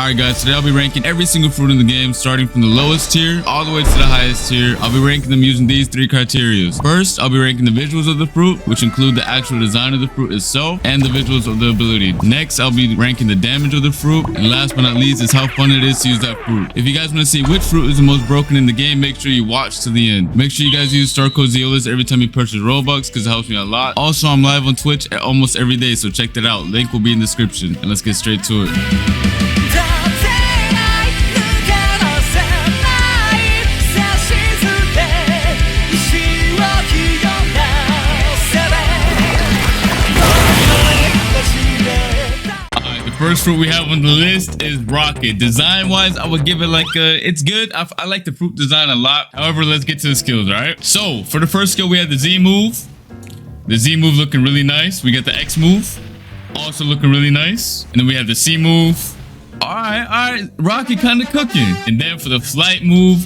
Alright guys, today I'll be ranking every single fruit in the game, starting from the lowest tier all the way to the highest tier. I'll be ranking them using these 3 criteria. First, I'll be ranking the visuals of the fruit, which include the actual design of the fruit itself and the visuals of the ability. Next, I'll be ranking the damage of the fruit, and last but not least is how fun it is to use that fruit. If you guys want to see which fruit is the most broken in the game, make sure you watch to the end. Make sure you guys use star code Zeolus every time you purchase Robux because it helps me a lot. Also, I'm live on Twitch almost every day, so check that out. Link will be in the description, and let's get straight to it. First fruit we have on the list is Rocket. Design wise, I would give it like it's good. I like the fruit design a lot. However, let's get to the skills, all right? So for the first skill, we have the Z move. The Z move looking really nice. We got the X move, also looking really nice. And then we have the C move. All right. Rocket kind of cooking. And then for the flight move,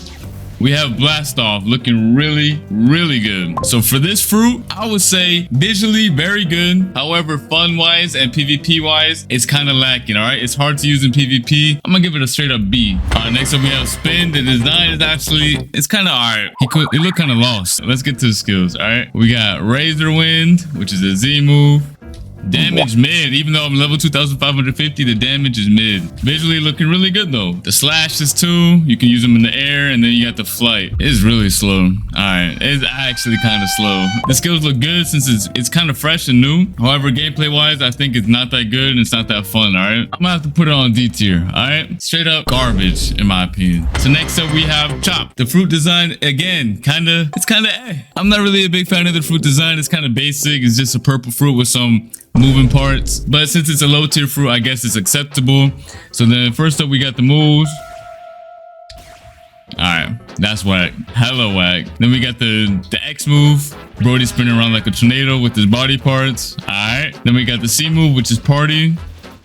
we have Blast Off looking really, really good. So for this fruit, I would say visually very good. However, fun-wise and PvP-wise, it's kind of lacking, all right? It's hard to use in PvP. I'm gonna give it a straight up B. All right, next up we have Spin. The design is actually, it's kind of all right. He looked kind of lost. Let's get to the skills, all right? We got Razor Wind, which is a Z move. Damage mid. Even though I'm level 2550, the damage is mid. Visually looking really good though. The slash is 2. You can use them in the air, and then you got the flight. It's really slow. All right, it's actually kind of slow. The skills look good since it's kind of fresh and new. However, gameplay wise, I think it's not that good and it's not that fun. All right, I'm gonna have to put it on D tier. All right, straight up garbage in my opinion. So next up we have Chop. The fruit design, again, it's kind of eh. I'm not really a big fan of the fruit design. It's kind of basic. It's just a purple fruit with some moving parts, but since it's a low tier fruit, I guess it's acceptable. So then first up we got the moves. All right, that's whack, hella whack. Then we got the X move. Brody spinning around like a tornado with his body parts. All right, then we got the C move, which is party.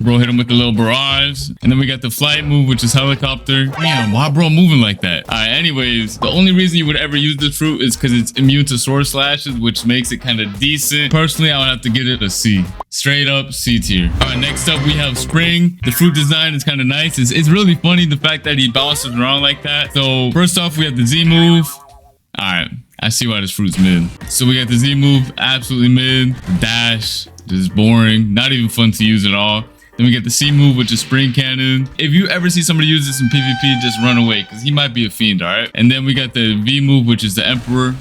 Bro hit him with the little barrage. And then we got the flight move, which is helicopter. Damn, why bro moving like that? All right, anyways, the only reason you would ever use this fruit is because it's immune to sword slashes, which makes it kind of decent. Personally, I would have to give it a C. Straight up C tier. All right, next up we have Spring. The fruit design is kind of nice. It's really funny the fact that he bounces around like that. So first off, we have the Z move. All right, I see why this fruit's mid. So we got the Z move, absolutely mid. Dash, just boring. Not even fun to use at all. Then we get the C move, which is Spring Cannon. If you ever see somebody use this in PvP, just run away because he might be a fiend, all right? And then we got the V move, which is the Emperor.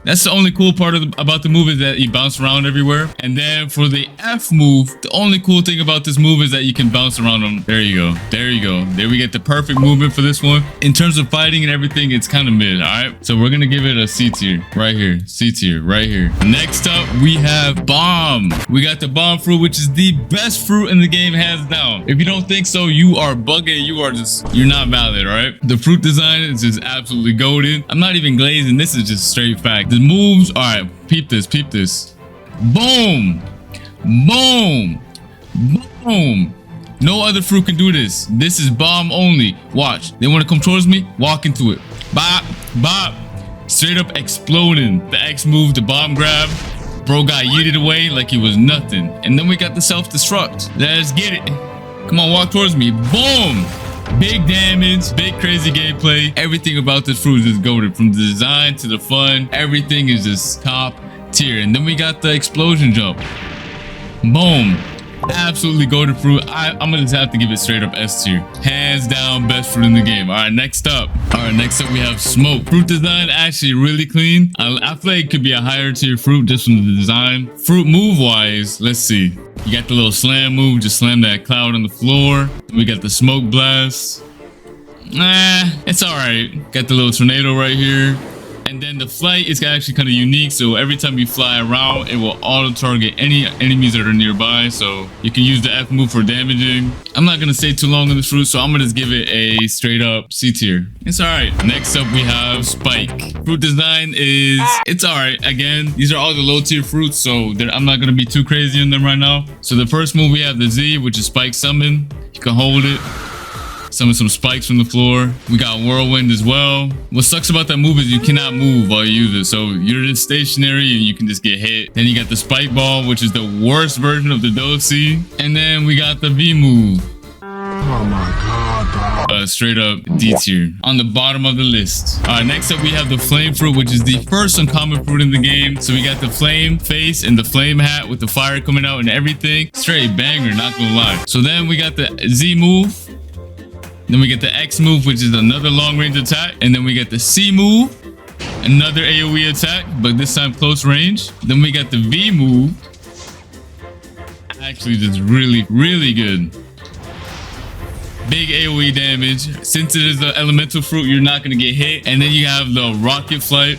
That's the only cool part about the move is that he bounces around everywhere. And then for the F move, the only cool thing about this move is that you can bounce around them. There you go. There you go. There we get the perfect movement for this one. In terms of fighting and everything, it's kind of mid, all right? So we're going to give it a C tier right here. C tier right here. Next up, we have Bomb. We got the Bomb fruit, which is the best fruit in the game, hands down. If you don't think so, you are bugging. You're not valid, all right? The fruit design is just absolutely golden. I'm not even glazing. This is just straight fact. The moves, all right, peep this. Boom, boom, boom. No other fruit can do this. This is Bomb only. Watch, they want to come towards me, walk into it. Bop, bop, straight up exploding. The X move, the bomb grab. Bro got yeeted away like he was nothing. And then we got the self-destruct. Let's get it. Come on, walk towards me. Boom. Big damage, big crazy gameplay. Everything about this fruit is goated, from the design to the fun. Everything is just top tier. And then we got the explosion jump. Boom. Absolutely goated fruit. I'm gonna just have to give it straight up S tier. Hands down, best fruit in the game. All right, next up we have Smoke. Fruit design actually really clean. I feel like it could be a higher tier fruit just from the design. Fruit move wise, let's see. You got the little slam move, just slam that cloud on the floor. We got the smoke blast. It's all right. Got the little tornado right here. And then the flight is actually kind of unique. So every time you fly around, it will auto target any enemies that are nearby. So you can use the F move for damaging. I'm not going to stay too long on this fruit, so I'm going to just give it a straight up C tier. It's all right. Next up, we have Spike. Fruit design it's all right. Again, these are all the low tier fruits, so I'm not going to be too crazy in them right now. So the first move, we have the Z, which is Spike Summon. You can hold it. Summon some spikes from the floor. We got Whirlwind as well. What sucks about that move is you cannot move while you use it. So you're just stationary and you can just get hit. Then you got the Spike Ball, which is the worst version of the Dosi. And then we got the V move. Oh my god, bro. Straight up D tier on the bottom of the list. All right, next up we have the flame fruit, which is the first uncommon fruit in the game. So we got the flame face and the flame hat with the fire coming out and everything. Straight banger, not gonna lie. So then we got the Z move. Then we get the X move, which is another long range attack. And then we get the C move, another AoE attack, but this time close range. Then we got the V move. Actually, just really good. Big AoE damage. Since it is an elemental fruit, you're not going to get hit. And then you have the rocket flight.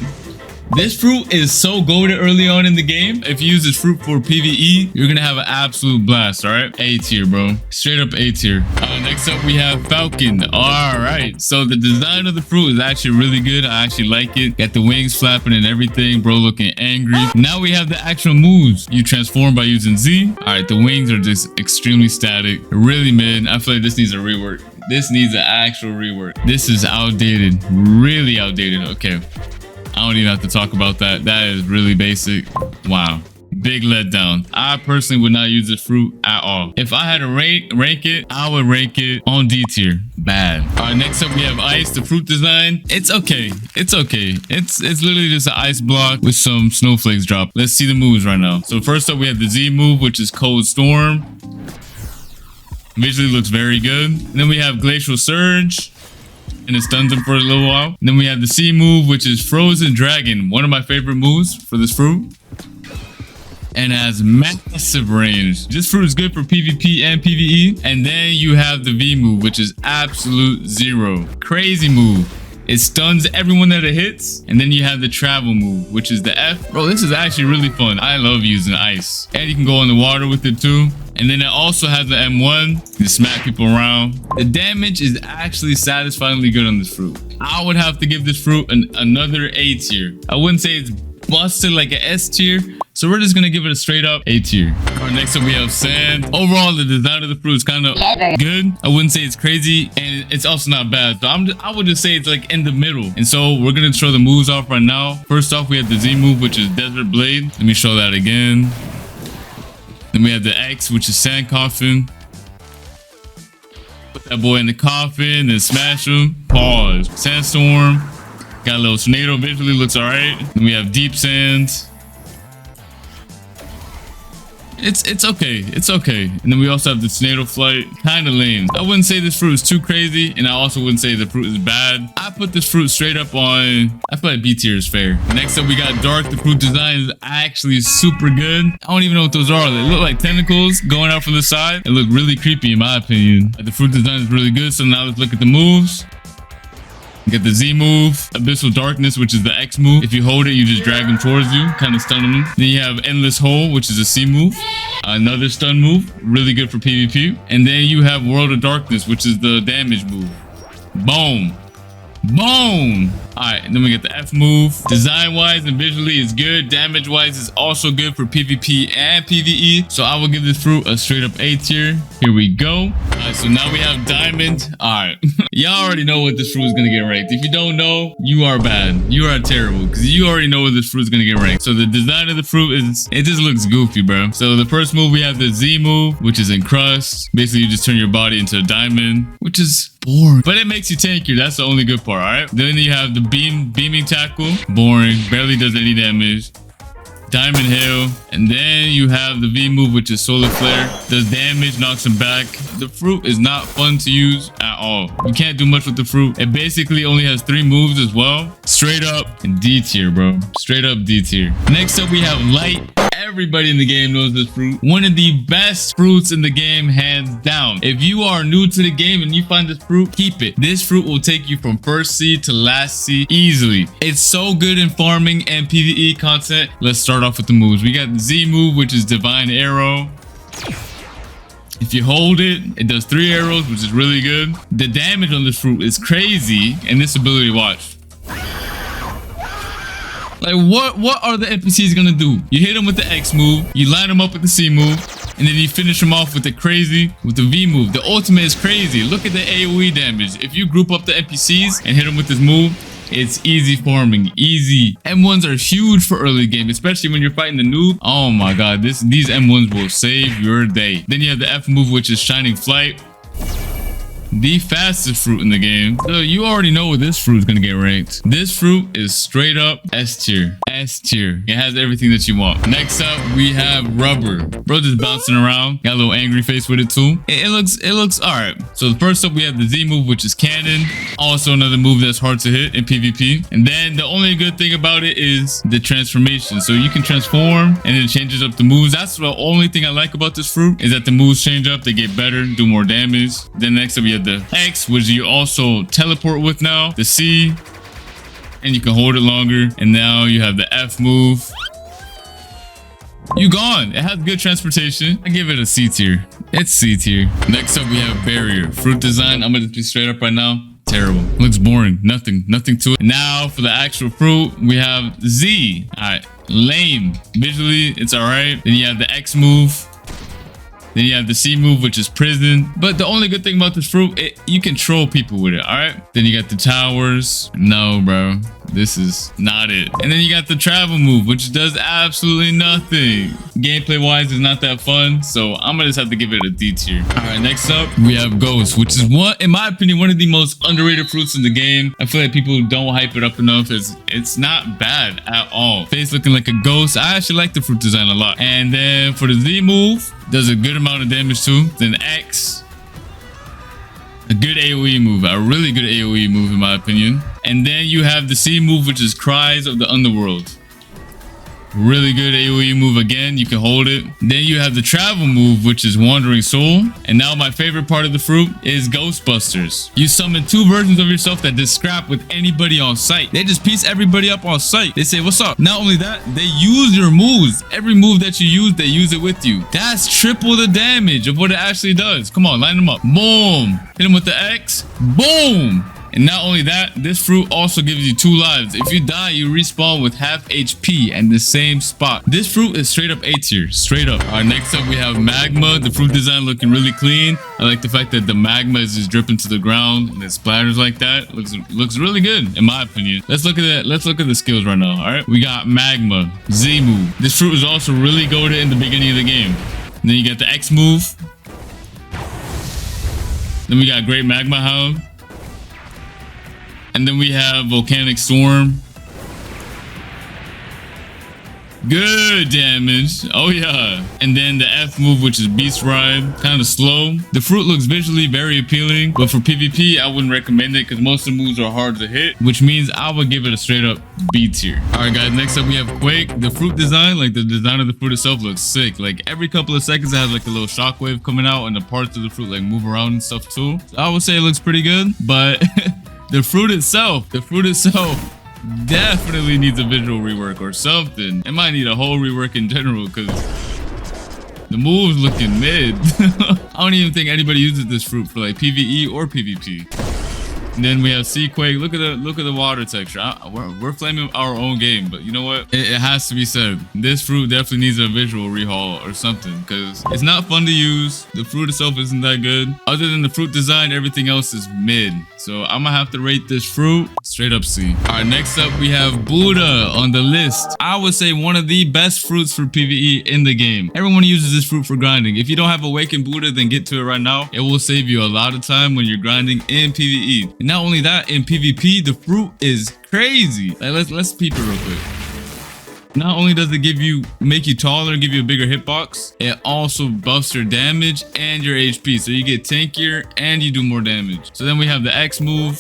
This fruit is so goated early on in the game. If you use this fruit for PvE, you're going to have an absolute blast, all right? A tier, bro. Straight up A tier. Next up, we have Falcon. All right. So the design of the fruit is actually really good. I actually like it. Got the wings flapping and everything. Bro looking angry. Now we have the actual moves. You transform by using Z. All right. The wings are just extremely static. Really mid. I feel like this needs a rework. This needs an actual rework. This is outdated. Really outdated. Okay. I don't even have to talk about that. That is really basic. Wow. Big letdown. I personally would not use this fruit at all. If I had to rank it, I would rank it on D tier. Bad. All right, next up we have ice. The fruit design. It's okay. It's okay. It's literally just an ice block with some snowflakes drop. Let's see the moves right now. So first up we have the Z move, which is Cold Storm. Visually looks very good. And then we have Glacial Surge. And it stuns him for a little while. And then we have the C move, which is Frozen Dragon. One of my favorite moves for this fruit. And it has massive range. This fruit is good for PvP and PvE. And then you have the V move, which is absolute zero. Crazy move. It stuns everyone that it hits. And then you have the travel move, which is the F. Bro, this is actually really fun. I love using ice. And you can go in the water with it too. And then it also has the M1 to smack people around. The damage is actually satisfyingly good on this fruit. I would have to give this fruit another A tier. I wouldn't say it's busted like an S tier. So we're just going to give it a straight up A tier. All right, next up we have sand. Overall, the design of the fruit is kind of good. I wouldn't say it's crazy and it's also not bad. So I would just say it's like in the middle. And so we're going to show the moves off right now. First off, we have the Z move, which is Desert Blade. Let me show that again. Then we have the X, which is Sand Coffin. Put that boy in the coffin and smash him. Pause. Sandstorm. Got a little tornado. Visually looks all right. Then we have Deep Sand. It's okay. It's okay. And then we also have the tornado flight. Kind of lame. I wouldn't say this fruit is too crazy. And I also wouldn't say the fruit is bad. I put this fruit straight up on... I feel like B tier is fair. Next up, we got Dark. The fruit design is actually super good. I don't even know what those are. They look like tentacles going out from the side. They look really creepy in my opinion. The fruit design is really good. So now let's look at the moves. Get the Z move, Abyssal Darkness, which is the X move. If you hold it, you just drag them towards you, kind of stun them. Then you have Endless Hole, which is a C move. Another stun move, really good for PvP. And then you have World of Darkness, which is the damage move. Boom. Boom. All right, and then we get the F move. Design-wise and visually is good. Damage-wise is also good for PvP and PvE. So I will give this fruit a straight up A tier. Here we go. All right, so now we have Diamond. All right. Y'all already know what this fruit is going to get ranked. If you don't know, you are bad. You are terrible because you already know what this fruit is going to get ranked. So the design of the fruit is, it just looks goofy, bro. So the first move, we have the Z move, which is Encrust. Basically, you just turn your body into a diamond, which is boring, but it makes you tankier. That's the only good part. All right. Then you have the beaming tackle. Boring. Barely does any damage. Diamond Hail. And then you have the V move, which is Solar Flare. Does damage, knocks him back. The fruit is not fun to use at all. You can't do much with the fruit. It basically only has 3 moves as well. Straight up D tier, bro. Straight up D tier. Next up, we have Light. Everybody in the game knows this fruit. One of the best fruits in the game, hands down. If you are new to the game and you find this fruit, keep it. This fruit will take you from first seed to last seed easily. It's so good in farming and PvE content. Let's start off with the moves. We got the Z move, which is Divine Arrow. If you hold it, it does 3 arrows, which is really good. The damage on this fruit is crazy, and this ability, watch. Like, what are the NPCs gonna do? You hit them with the X move, you line them up with the C move, and then you finish them off with the V move. The ultimate is crazy. Look at the AoE damage. If you group up the NPCs and hit them with this move, it's easy farming, easy. M1s are huge for early game, especially when you're fighting the noob. Oh my god, these M1s will save your day. Then you have the F move, which is Shining Flight. the fastest fruit in the game. So you already know what this fruit is gonna get ranked. This fruit is straight up S tier. S tier. It has everything that you want. Next up, we have rubber. Bro just bouncing around. Got a little angry face with it too. It looks all right. So first up, we have the Z move, which is cannon. Also another move that's hard to hit in PvP. And then the only good thing about it is the transformation. So you can transform and it changes up the moves. That's the only thing I like about this fruit, is that the moves change up. They get better, do more damage. Then next up, we have the X, which you also teleport with now. The C, and you can hold it longer. And now you have the F move. You gone. It has good transportation. I give it a C tier. It's C tier. Next up, we have barrier. Fruit design, I'm gonna just be straight up right now. Terrible. Looks boring. Nothing to it. Now for the actual fruit, we have Z. All right. Lame. Visually, it's all right. Then you have the X move. Then you have the C move, which is prison. But the only good thing about this fruit, you can troll people with it, all right? Then you got the towers. No, bro. This is not it. And then you got the travel move, which does absolutely nothing. Gameplay-wise, it's not that fun. So I'm going to just have to give it a D tier. All right, next up, we have Ghost, which is, in my opinion, one of the most underrated fruits in the game. I feel like people don't hype it up enough. It's not bad at all. Face looking like a ghost. I actually like the fruit design a lot. And then for the Z move, does a good amount of damage too. Then X, a good AoE move, a really good AoE move in my opinion. And then you have the C move, which is Cries of the Underworld. Really good AoE move again. You can hold it. Then you have the travel move, which is Wandering Soul. And now my favorite part of the fruit is Ghostbusters. You summon 2 versions of yourself that just scrap with anybody on site. They just piece everybody up on site. They say, what's up? Not only that, they use your moves. Every move that you use, they use it with you. That's triple the damage of what it actually does. Come on, line them up. Boom. Hit them with the X. Boom. And not only that, this fruit also gives you 2 lives. If you die, you respawn with half HP and the same spot. This fruit is straight up A tier, straight up. All right, next up we have magma. The fruit design looking really clean. I like the fact that the magma is just dripping to the ground and it splatters like that. Looks really good in my opinion. Let's look at that. Let's look at the skills right now. All right, we got magma, Z move. This fruit is also really goated in the beginning of the game. And then you got the X move. Then we got Great Magma Hound. And then we have Volcanic Storm. Good damage. Oh yeah. And then the F move, which is Beast Ride. Kind of slow. The fruit looks visually very appealing, but for PvP, I wouldn't recommend it because most of the moves are hard to hit, which means I would give it a straight up B tier. All right, guys. Next up, we have Quake. The fruit design, like the design of the fruit itself, looks sick. Like every couple of seconds, it has like a little shockwave coming out, and the parts of the fruit like move around and stuff too. So I would say it looks pretty good, but the fruit itself definitely needs a visual rework or something. It might need a whole rework in general because the move's looking mid. I don't even think anybody uses this fruit for like PvE or PvP. And then we have Seaquake. Look at the water texture. We're flaming our own game, but you know what? It has to be said. This fruit definitely needs a visual rehaul or something because it's not fun to use. The fruit itself isn't that good. Other than the fruit design, everything else is mid. So I'm gonna have to rate this fruit straight up C. All right, next up we have Buddha on the list. I would say one of the best fruits for PvE in the game. Everyone uses this fruit for grinding. If you don't have Awakened Buddha, then get to it right now. It will save you a lot of time when you're grinding in PvE. And not only that, in PvP, the fruit is crazy. Like, let's peep it real quick. Not only does it make you taller, give you a bigger hitbox, it also buffs your damage and your HP. So you get tankier and you do more damage. So then we have the X move,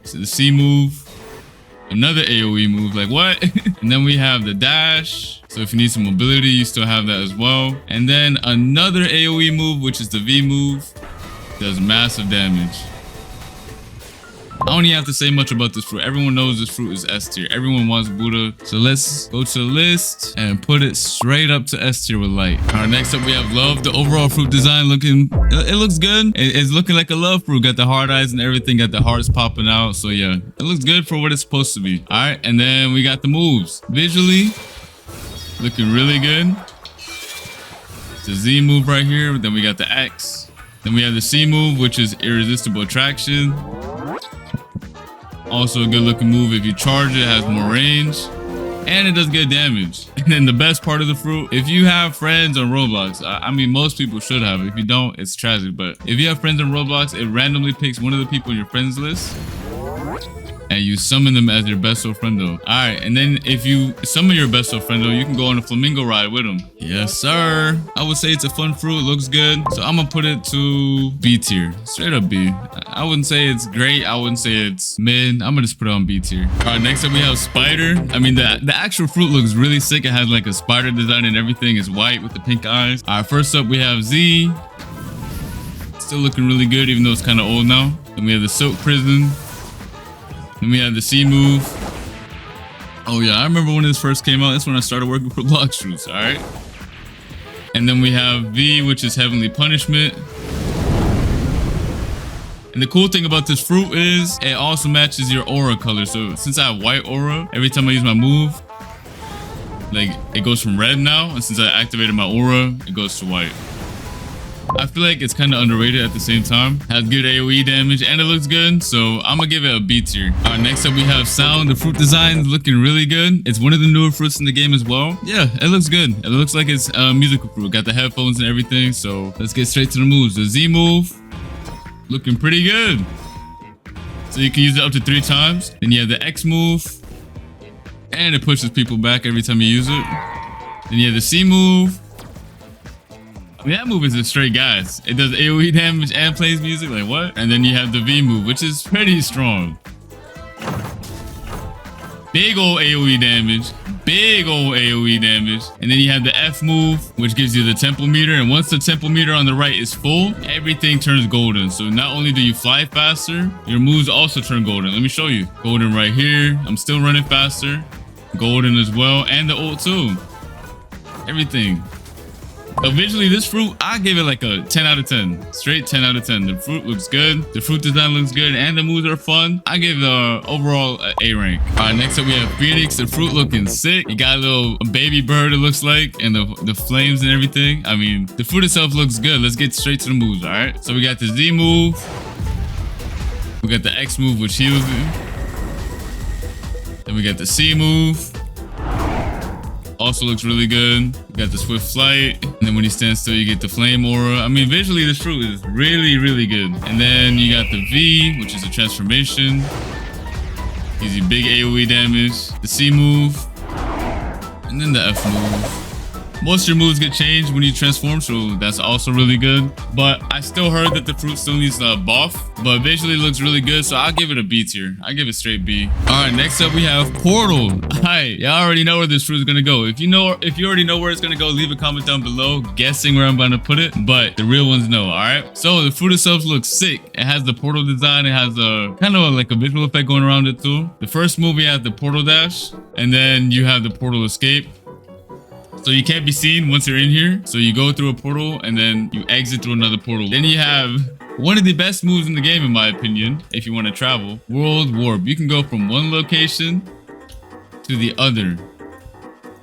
so the C move, another AoE move, like what? And then we have the dash. So if you need some mobility, you still have that as well. And then another AoE move, which is the V move, does massive damage. I don't even have to say much about this fruit. Everyone knows this fruit is S tier. Everyone wants Buddha. So let's go to the list and put it straight up to S tier with light. All right, next up we have Love. The overall fruit design it looks good. It's looking like a love fruit. Got the hard eyes and everything. Got the hearts popping out. So yeah, it looks good for what it's supposed to be. All right, and then we got the moves. Visually, looking really good. It's a Z move right here. Then we got the X. Then we have the C move, which is Irresistible Attraction. Also a good looking move. If you charge it, it has more range. and it does good damage. And then the best part of the fruit, if you have friends on Roblox, I mean, most people should have. If you don't, it's tragic. But if you have friends on Roblox, it randomly picks one of the people in your friends list, and you summon them as your besto friendo. All right, and then if you summon your besto friendo, you can go on a flamingo ride with them. Yes, sir. I would say it's a fun fruit. It looks good. So I'm gonna put it to B tier. Straight up B. I wouldn't say it's great. I wouldn't say it's mid. I'm gonna just put it on B tier. All right, next up we have spider. I mean, the actual fruit looks really sick. It has like a spider design and everything. It's white with the pink eyes. All right, first up we have Z. Still looking really good, even though it's kind of old now. Then we have the silk prison. Then we have the C move. Oh yeah, I remember when this first came out. That's when I started working for Blox fruits. All right. And then we have V, which is heavenly punishment. And the cool thing about this fruit is it also matches your aura color. So since I have white aura, every time I use my move, like it goes from red now. And since I activated my aura, it goes to white. I feel like it's kind of underrated at the same time. Has good AoE damage and it looks good. So I'm gonna give it a B tier. All right, next up we have sound. The fruit design is looking really good. It's one of the newer fruits in the game as well. Yeah, it looks good. It looks like it's a musical fruit. Got the headphones and everything. So let's get straight to the moves. The Z move, looking pretty good. So you can use it up to 3 times. Then you have the X move, and it pushes people back every time you use it. Then you have the C move. I mean, that move is a straight gas. It does AoE damage and plays music. Like what? And then you have the V move, which is pretty strong. Big old AoE damage. Big old AoE damage. And then you have the F move, which gives you the temple meter. And once the temple meter on the right is full, everything turns golden. So not only do you fly faster, your moves also turn golden. Let me show you. Golden right here. I'm still running faster. Golden as well. And the ult too. Everything. Visually, this fruit, I gave it like a 10 out of 10. Straight 10 out of 10. The fruit looks good. The fruit design looks good. And the moves are fun. I give the overall A rank. All right, next up we have Phoenix. The fruit looking sick. You got a little baby bird, it looks like. And the flames and everything. I mean, the fruit itself looks good. Let's get straight to the moves, all right? So we got the Z move. We got the X move, which heals it. Then we got the C move. Also looks really good. You got the swift flight, and then when you stand still, you get the flame aura. I mean, visually, this fruit is really, really good. And then you got the V, which is a transformation. Gives you big AoE damage. The C move, and then the F move. Most of your moves get changed when you transform, so that's also really good. But I still heard that the fruit still needs a buff, but visually looks really good, so I'll give it a B tier. I give it straight B. All right, next up we have Portal. Hi, y'all already know where this fruit is gonna go. If you already know where it's gonna go, leave a comment down below guessing where I'm gonna put it. But the real ones know. All right. So the fruit itself looks sick. It has the portal design. It has a kind of like a visual effect going around it too. The first move you have the portal dash, and then you have the portal escape. So you can't be seen once you're in here. So you go through a portal and then you exit through another portal. Then you have one of the best moves in the game, in my opinion, if you want to travel. World Warp. You can go from one location to the other.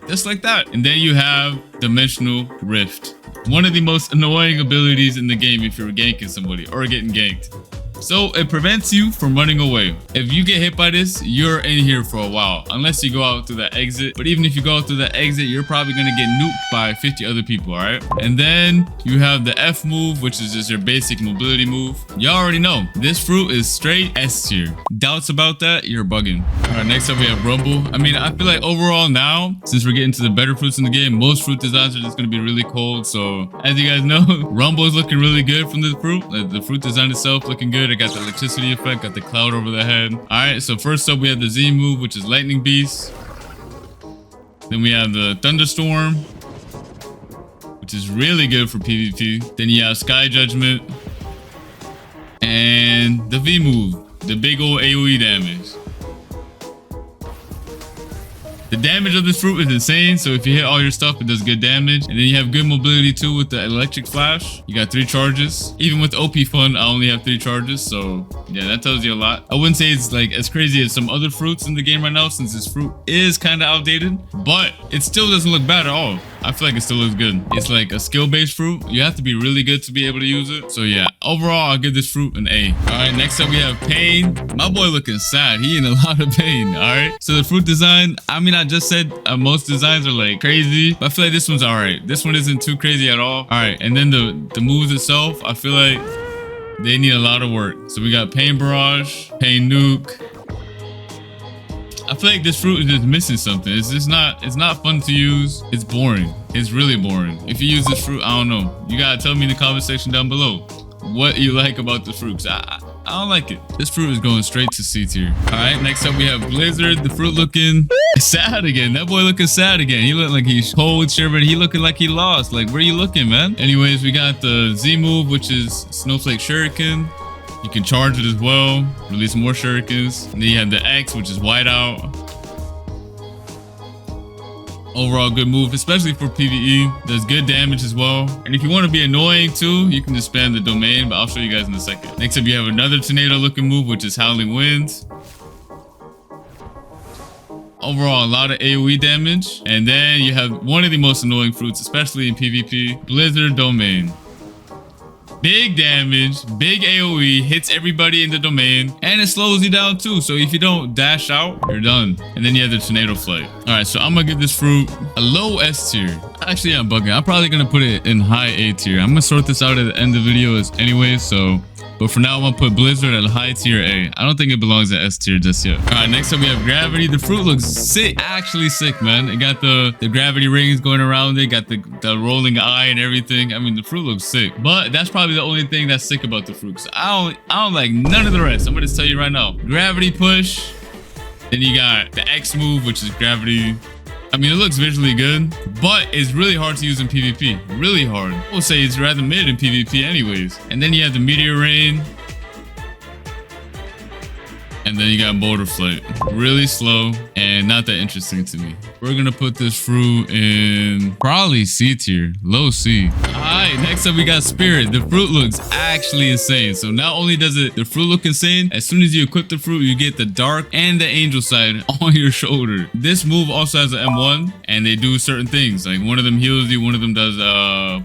Just like that. And then you have Dimensional Rift. One of the most annoying abilities in the game if you're ganking somebody or getting ganked. So it prevents you from running away. If you get hit by this, you're in here for a while, unless you go out through that exit. But even if you go out through that exit, you're probably gonna get nuked by 50 other people, all right? And then you have the F move, which is just your basic mobility move. Y'all already know, this fruit is straight S tier. Doubts about that, you're bugging. All right, next up we have Rumble. I mean, I feel like overall now, since we're getting to the better fruits in the game, most fruit designs are just gonna be really cold. So as you guys know, Rumble is looking really good from the fruit. Like, the fruit design itself looking good. It got the electricity effect, got the cloud over the head. All right, so first up we have the Z move, which is Lightning Beast. Then we have the Thunderstorm, which is really good for PvP. Then you have Sky Judgment. And the V move, the big old AoE damage. The damage of this fruit is insane, so if you hit all your stuff, it does good damage. And then you have good mobility too with the electric flash. You got 3 charges. Even with OP Fun, I only have 3 charges, so yeah, that tells you a lot. I wouldn't say it's like as crazy as some other fruits in the game right now, since this fruit is kind of outdated, but it still doesn't look bad at all. I feel like it still looks good. It's like a skill-based fruit. You have to be really good to be able to use it. So yeah, overall, I'll give this fruit an A. All right, next up we have Pain. My boy looking sad. He in a lot of pain. All right. So the fruit design, I mean, I just said most designs are like crazy, but I feel like this one's all right. This one isn't too crazy at all. All right, and then the moves itself, I feel like they need a lot of work. So we got Pain Barrage, Pain Nuke. I feel like this fruit is just missing something. It's not fun to use. It's boring. It's really boring. If you use this fruit, I don't know. You gotta tell me in the comment section down below what you like about the fruit. I don't like it. This fruit is going straight to C tier. All right, next up we have Blizzard. The fruit looking sad again. That boy looking sad again. He looked like he's cold, shivering. He looking like he lost. Like, where you looking, man? Anyways, we got the Z move, which is Snowflake Shuriken. You can charge it as well, release more shurikens. And then you have the X, which is whiteout. Overall good move, especially for PvE. Does good damage as well. And if you want to be annoying too, you can just spam the domain, but I'll show you guys in a second. Next up, you have another tornado looking move, which is Howling Winds. Overall, a lot of AoE damage. And then you have one of the most annoying fruits, especially in PvP, Blizzard Domain. Big damage, big AoE, hits everybody in the domain, and it slows you down too. So if you don't dash out, you're done. And then you have the tornado flight. All right, so I'm gonna give this fruit a low S tier. Actually, I'm bugging. I'm probably gonna put it in high A tier. I'm gonna sort this out at the end of the video anyway, so... But for now, I'm gonna put Blizzard at a high tier A. I don't think it belongs at S tier just yet. All right, next up we have Gravity. The fruit looks sick, actually sick, man. It got the gravity rings going around it, got the rolling eye and everything. I mean, the fruit looks sick. But that's probably the only thing that's sick about the fruit. So I don't like none of the rest. I'm gonna tell you right now. Gravity push. Then you got the X move, which is gravity. I mean, it looks visually good, but it's really hard to use in PvP. Really hard. I would say it's rather mid in PvP anyways. And then you have the Meteor Rain. And then you got Boulder Flight. Really slow and not that interesting to me. We're gonna put this fruit in probably C tier, low C. Alright, next up we got Spirit. The fruit looks actually insane. So not only does the fruit look insane, as soon as you equip the fruit, you get the dark and the angel side on your shoulder. This move also has an M1, and they do certain things. Like one of them heals you, one of them does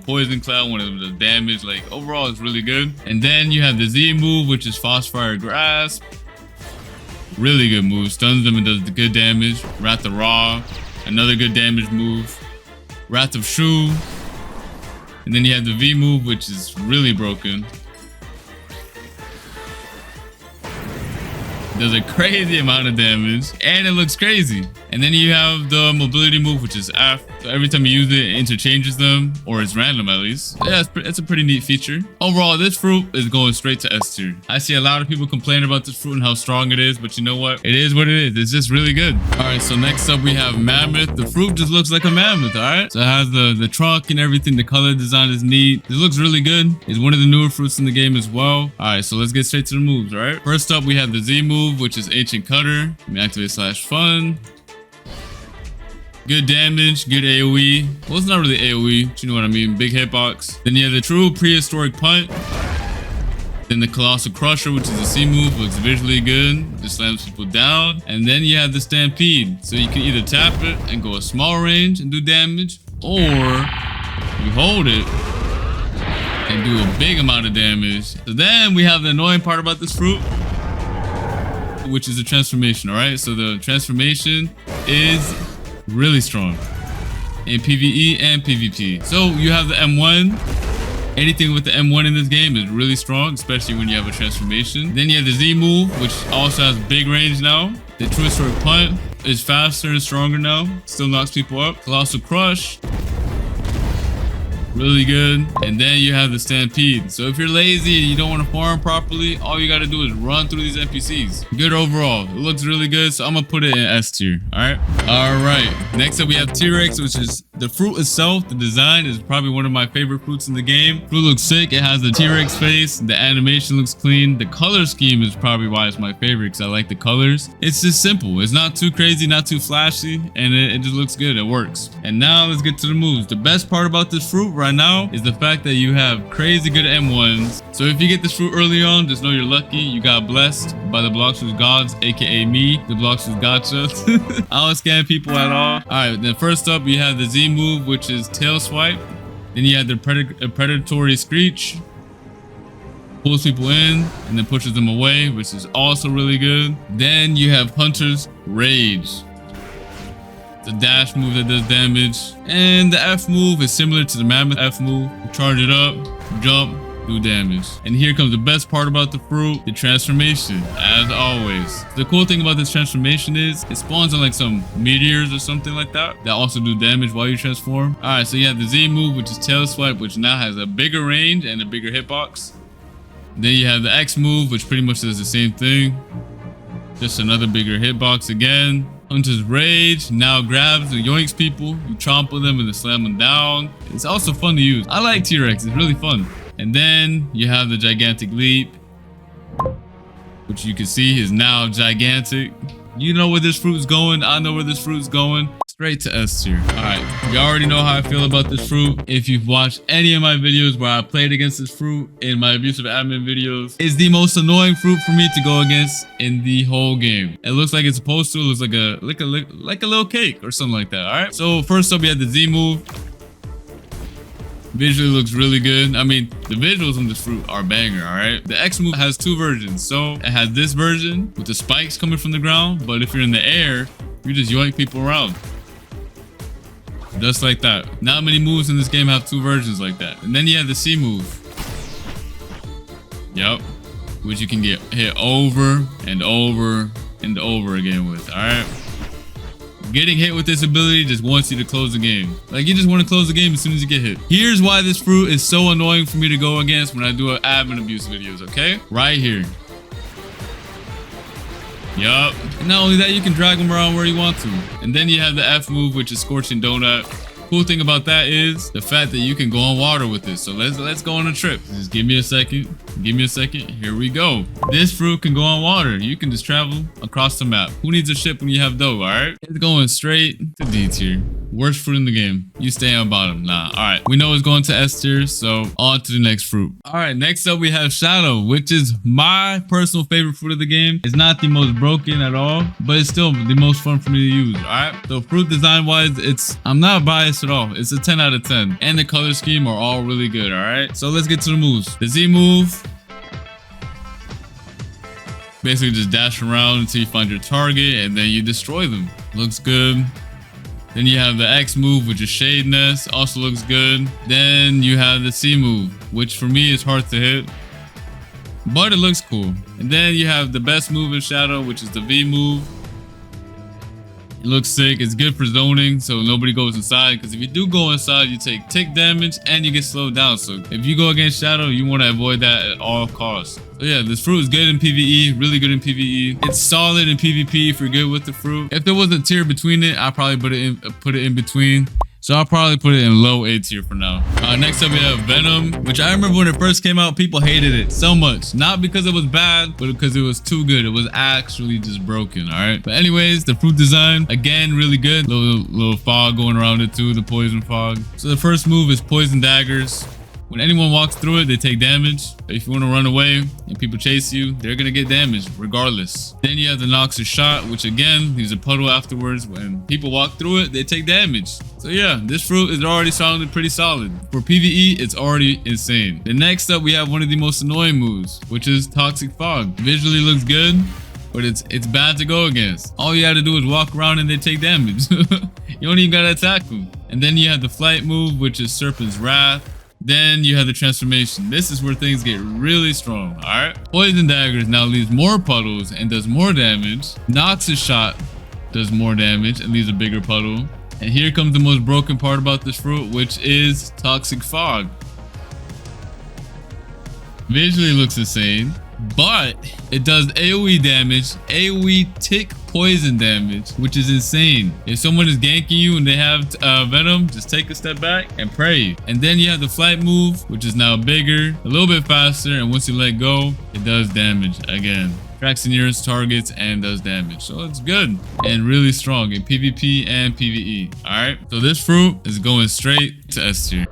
poison cloud, one of them does damage. Like overall, it's really good. And then you have the Z move, which is Frostfire Grasp. Really good move. Stuns them and does the good damage. Wrath of Ra. Another good damage move. Wrath of Shu. And then you have the V move, which is really broken. Does a crazy amount of damage. And it looks crazy. And then you have the mobility move, which is F. So every time you use it, it interchanges them. Or it's random at least. Yeah, it's a pretty neat feature. Overall, this fruit is going straight to S tier. I see a lot of people complain about this fruit and how strong it is. But you know what? It is what it is. It's just really good. Alright, so next up we have Mammoth. The fruit just looks like a mammoth, alright? So it has the trunk and everything. The color design is neat. It looks really good. It's one of the newer fruits in the game as well. Alright, so let's get straight to the moves, alright? First up, we have the Z move, which is Ancient Cutter. Let me activate /fun. Good damage, good AoE. Well, it's not really AoE, but you know what I mean. Big hitbox. Then you have the true prehistoric punt. Then the Colossal Crusher, which is a C move, looks visually good. Just slams people down. And then you have the Stampede. So you can either tap it and go a small range and do damage, or you hold it and do a big amount of damage. So then we have the annoying part about this fruit, which is the transformation, all right? So the transformation is really strong in PvE and PvP. So you have the M1. Anything with the M1 in this game is really strong, especially when you have a transformation. Then you have the Z move, which also has big range now. The True Historic Punt is faster and stronger now. Still knocks people up. Colossal Crush. Really good. And then you have the Stampede. So if you're lazy and you don't want to farm properly, all you got to do is run through these NPCs. Good overall. It looks really good. So I'm going to put it in S tier. All right. All right. Next up, we have T-Rex, which is the fruit itself. The design is probably one of my favorite fruits in the game. Fruit looks sick. It has the T-Rex face. The animation looks clean. The color scheme is probably why it's my favorite, because I like the colors. It's just simple. It's not too crazy, not too flashy, and it just looks good. It works. And now let's get to the moves. The best part about this fruit right now is the fact that you have crazy good M1s. So if you get this fruit early on, just know you're lucky. You got blessed by the Blox gods, aka me, the Blox gotcha. I don't scam people at all. Alright, then first up you have the Z move, which is tail swipe. Then you have the predatory screech. Pulls people in and then pushes them away, which is also really good. Then you have Hunter's Rage. The dash move that does damage. And the F move is similar to the Mammoth F move. You charge it up, jump, do damage. And here comes the best part about the fruit, the transformation, as always. The cool thing about this transformation is it spawns on like some meteors or something like that also do damage while you transform. Alright, so you have the Z move, which is tail swipe, which now has a bigger range and a bigger hitbox. Then you have the X move, which pretty much does the same thing. Just another bigger hitbox again. Hunter's Rage now grabs and yoinks people. You trample them and then slam them down. It's also fun to use. I like T-Rex, it's really fun. And then you have the Gigantic Leap, which you can see is now gigantic. You know where this fruit's going. I know where this fruit's going. Straight to S tier. Alright, you already know how I feel about this fruit. If you've watched any of my videos where I played against this fruit in my abusive admin videos, it's the most annoying fruit for me to go against in the whole game. It looks like it's supposed to. It looks like a little cake or something like that. Alright, so first up we have the Z move. Visually looks really good. I mean, the visuals on this fruit are banger, alright? The X move has two versions. So it has this version with the spikes coming from the ground, but if you're in the air, you just yoink people around. Just like that. Not many moves in this game have two versions like that. And then you have the C move. Yep. Which you can get hit over and over and over again with, alright? Getting hit with this ability just wants you to close the game. Like, you just want to close the game as soon as you get hit. Here's why this fruit is so annoying for me to go against when I do admin abuse videos, okay? Right here. Yup. And not only that, you can drag them around where you want to. And then you have the F move, which is Scorching Donut. Cool thing about that is the fact that you can go on water with this. So let's go on a trip. Just give me a second. Give me a second. Here we go. This fruit can go on water. You can just travel across the map. Who needs a ship when you have dough, alright? It's going straight to D tier. Worst fruit in the game. You stay on bottom. Nah. Alright. We know it's going to S tier, so on to the next fruit. Alright, next up we have Shadow, which is my personal favorite fruit of the game. It's not the most broken at all, but it's still the most fun for me to use. Alright. So fruit design wise, I'm not biased at all. It's a 10 out of 10. And the color scheme are all really good. Alright. So let's get to the moves. The Z move. Basically just dash around until you find your target and then you destroy them. Looks good. Then you have the X move, which is Shade Nest. Also looks good. Then you have the C move, which for me is hard to hit, but it looks cool. And then you have the best move in Shadow, which is the V move. It looks sick. It's good for zoning, so nobody goes inside. Because if you do go inside, you take tick damage and you get slowed down. So if you go against Shadow, you want to avoid that at all costs. So yeah, this fruit is good in PvE, really good in PvE. It's solid in PvP if you're good with the fruit. If there was a tier between it, I'd probably put it in between. So I'll probably put it in low A tier for now. Next up we have Venom, which I remember when it first came out, people hated it so much. Not because it was bad, but because it was too good. It was actually just broken, alright? But anyways, the fruit design, again, really good. Little fog going around it too, the poison fog. So the first move is Poison Daggers. When anyone walks through it, they take damage. If you want to run away and people chase you, they're going to get damaged regardless. Then you have the Noxus Shot, which again, leaves a puddle afterwards. When people walk through it, they take damage. So yeah, this fruit is already sounding pretty solid. For PvE, it's already insane. Then next up, we have one of the most annoying moves, which is Toxic Fog. Visually looks good, but it's bad to go against. All you have to do is walk around and they take damage. You don't even got to attack them. And then you have the Flight move, which is Serpent's Wrath. Then you have the transformation. This is where things get really strong, alright? Poison Daggers now leaves more puddles and does more damage. Noxus Shot does more damage and leaves a bigger puddle. And here comes the most broken part about this fruit, which is Toxic Fog. Visually looks insane, but it does AoE damage, AoE tick poison damage, which is insane. If someone is ganking you and they have Venom, just take a step back and pray. And then you have the Flight move, which is now bigger, a little bit faster, and once you let go, it does damage again. Tracks the nearest targets and does damage. So it's good and really strong in PvP and PvE. Alright, so this fruit is going straight to S tier.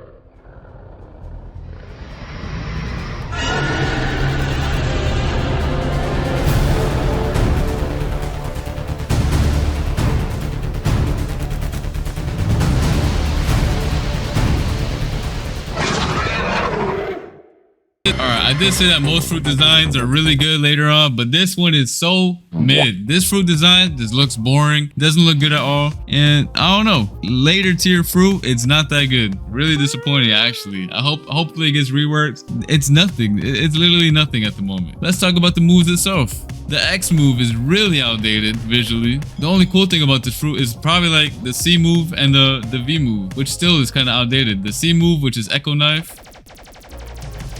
did say that most fruit designs are really good later on, but this one is so mid. This fruit design just looks boring, doesn't look good at all, and I don't know. Later tier fruit, it's not that good. Really disappointing, actually. Hopefully it gets reworked. It's nothing. It's literally nothing at the moment. Let's talk about the moves itself. The X move is really outdated visually. The only cool thing about this fruit is probably like the C move and the V move, which still is kind of outdated. The C move, which is Echo Knife.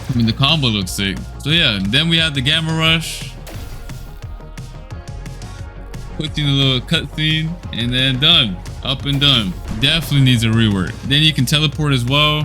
I mean, the combo looks sick. So yeah, then we have the Gamma Rush. Put in a little cutscene and then done. Up and done. Definitely needs a rework. Then you can teleport as well.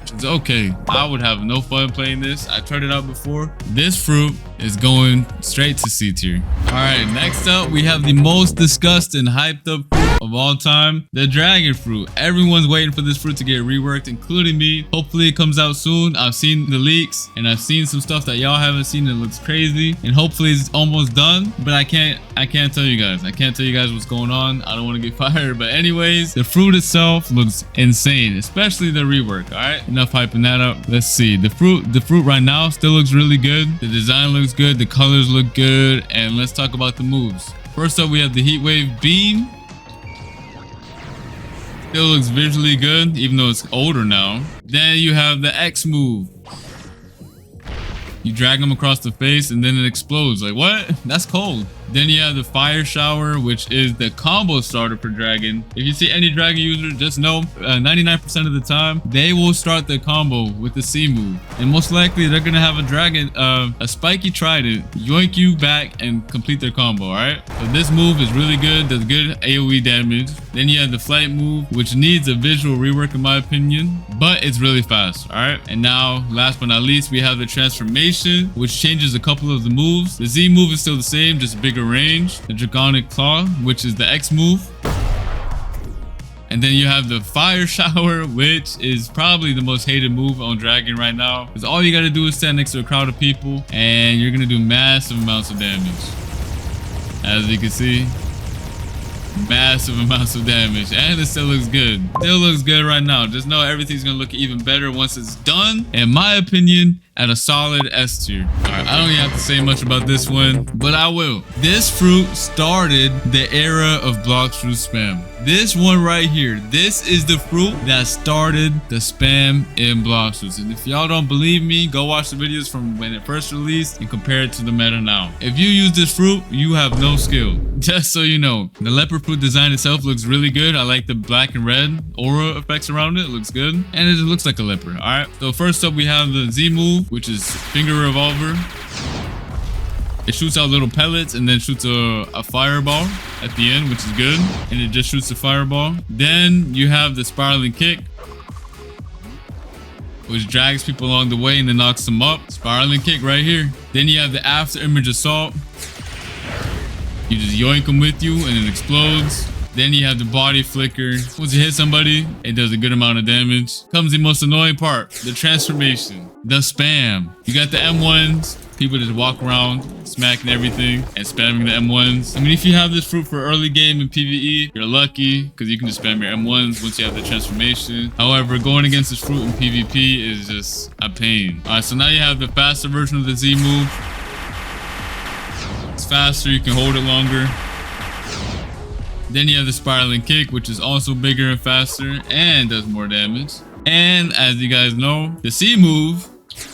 Which is okay. I would have no fun playing this. I tried it out before. This fruit is going straight to C tier. Alright, next up we have the most discussed and hyped up fruit of all time, the dragon fruit. Everyone's waiting for this fruit to get reworked, including me. Hopefully it comes out soon. I've seen the leaks and I've seen some stuff that y'all haven't seen that looks crazy, and hopefully it's almost done, but I can't tell you guys. I can't tell you guys what's going on. I don't want to get fired, but anyways, the fruit itself looks insane, especially the rework. All right, enough hyping that up. Let's see. The fruit right now still looks really good. The design looks good, the colors look good, and let's talk about the moves. First up, we have the Heat Wave Beam. Still looks visually good, even though it's older now. Then you have the X move. You drag them across the face and then it explodes. Like, what? That's cold. Then you have the Fire Shower, which is the combo starter for Dragon. If you see any Dragon user, just know 99% of the time, they will start the combo with the C move. And most likely, they're going to have a Dragon, a spiky trident, yoink you back and complete their combo, alright? So this move is really good, does good AoE damage. Then you have the Flight move, which needs a visual rework in my opinion, but it's really fast, alright? And now, last but not least, we have the Transformation, which changes a couple of the moves. The Z move is still the same, just bigger range. The Draconic Claw, which is the X move. And then you have the Fire Shower, which is probably the most hated move on Dragon right now. Because all you gotta do is stand next to a crowd of people and you're gonna do massive amounts of damage. As you can see, massive amounts of damage, and it still looks good. Still looks good right now. Just know everything's gonna look even better once it's done, in my opinion, at a solid S tier. Alright, I don't even have to say much about this one, but I will. This fruit started the era of Blox fruit spam. This one right here, this is the fruit that started the spam in Blox fruits. And if y'all don't believe me, go watch the videos from when it first released and compare it to the meta now. If you use this fruit, you have no skill. Just so you know. The Leopard fruit design itself looks really good. I like the black and red aura effects around it. It looks good. And it just looks like a leopard. Alright, so first up we have the Z move, which is Finger Revolver. It shoots out little pellets and then shoots a fireball at the end, which is good. And it just shoots a fireball. Then you have the Spiraling Kick, which drags people along the way and then knocks them up. Spiraling Kick right here. Then you have the After Image Assault. You just yoink them with you and it explodes. Then you have the Body Flicker. Once you hit somebody, it does a good amount of damage. Comes the most annoying part, the Transformation, the spam. You got the M1s. People just walk around smacking everything and spamming the M1s. I mean, if you have this fruit for early game in PvE, you're lucky because you can just spam your M1s once you have the Transformation. However, going against this fruit in PvP is just a pain. Alright, so now you have the faster version of the Z move. It's faster, you can hold it longer. Then you have the Spiraling Kick, which is also bigger and faster and does more damage. And as you guys know, the C move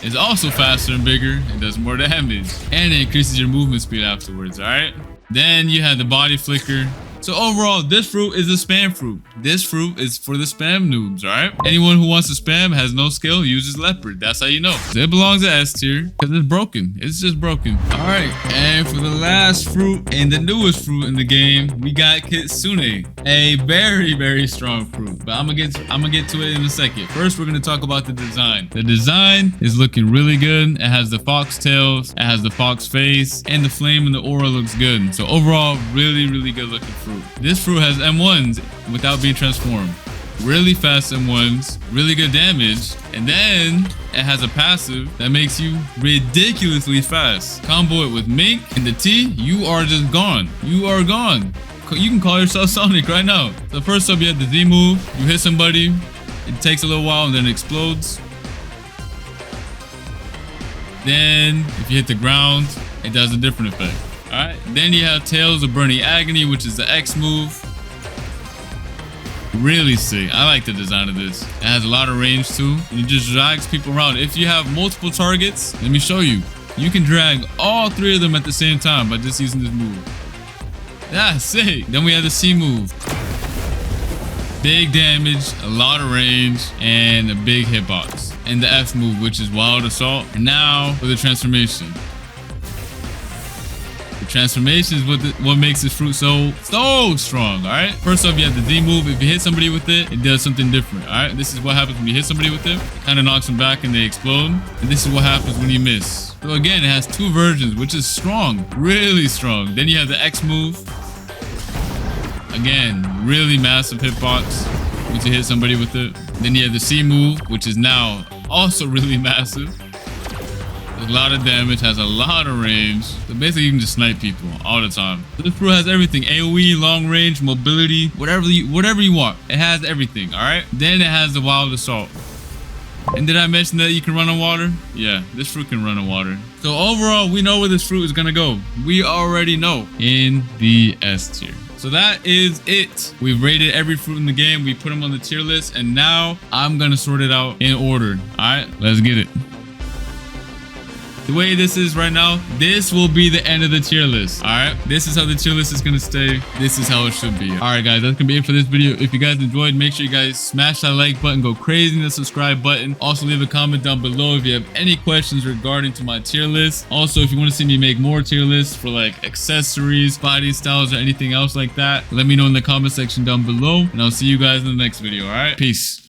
is also faster and bigger and does more damage. And it increases your movement speed afterwards, alright? Then you have the Body Flicker. So overall, this fruit is a spam fruit. This fruit is for the spam noobs, alright? Anyone who wants to spam, has no skill, uses Leopard. That's how you know. So it belongs to S tier because it's broken. It's just broken. Alright, and for the last fruit and the newest fruit in the game, we got Kitsune. A very, very strong fruit. But I'm gonna get to it in a second. First, we're gonna talk about the design. The design is looking really good. It has the fox tails, it has the fox face, and the flame and the aura looks good. So overall, really, really good looking fruit. This fruit has M1s without being transformed. Really fast M1s, really good damage, and then it has a passive that makes you ridiculously fast. Combo it with Mink and the T, you are just gone. You are gone. You can call yourself Sonic right now. So first up, you have the Z move. You hit somebody, it takes a little while and then it explodes. Then if you hit the ground, it does a different effect. All right. Then you have Tails of Burning Agony, which is the X move. Really sick. I like the design of this. It has a lot of range too. And it just drags people around. If you have multiple targets, let me show you. You can drag all 3 of them at the same time by just using this move. Yeah, sick. Then we have the C move. Big damage, a lot of range, and a big hitbox. And the F move, which is Wild Assault. And now for the transformation. Transformation is what makes this fruit so strong. All right, first off, you have the D move. If you hit somebody with it, it does something different. All right, this is what happens when you hit somebody with it. It kind of knocks them back and they explode. And this is what happens when you miss. So again, it has 2 versions, which is strong, really strong. Then you have the X move. Again, really massive hitbox once you hit somebody with it. Then you have the C move, which is now also really massive. A lot of damage, has a lot of range. So basically you can just snipe people all the time. So this fruit has everything. AoE, long range, mobility, whatever you want. It has everything, all right? Then it has the Wild Assault. And did I mention that you can run on water? Yeah, this fruit can run on water. So overall, we know where this fruit is gonna go. We already know in the S tier. So that is it. We've rated every fruit in the game. We put them on the tier list. And now I'm gonna sort it out in order. All right, let's get it. The way this is right now, this will be the end of the tier list. All right, this is how the tier list is gonna stay. This is how it should be. All right, guys, that's gonna be it for this video. If you guys enjoyed, make sure you guys smash that like button, go crazy in the subscribe button. Also, leave a comment down below if you have any questions regarding to my tier list. Also, if you want to see me make more tier lists for like accessories, body styles, or anything else like that, let me know in the comment section down below, and I'll see you guys in the next video. All right, peace.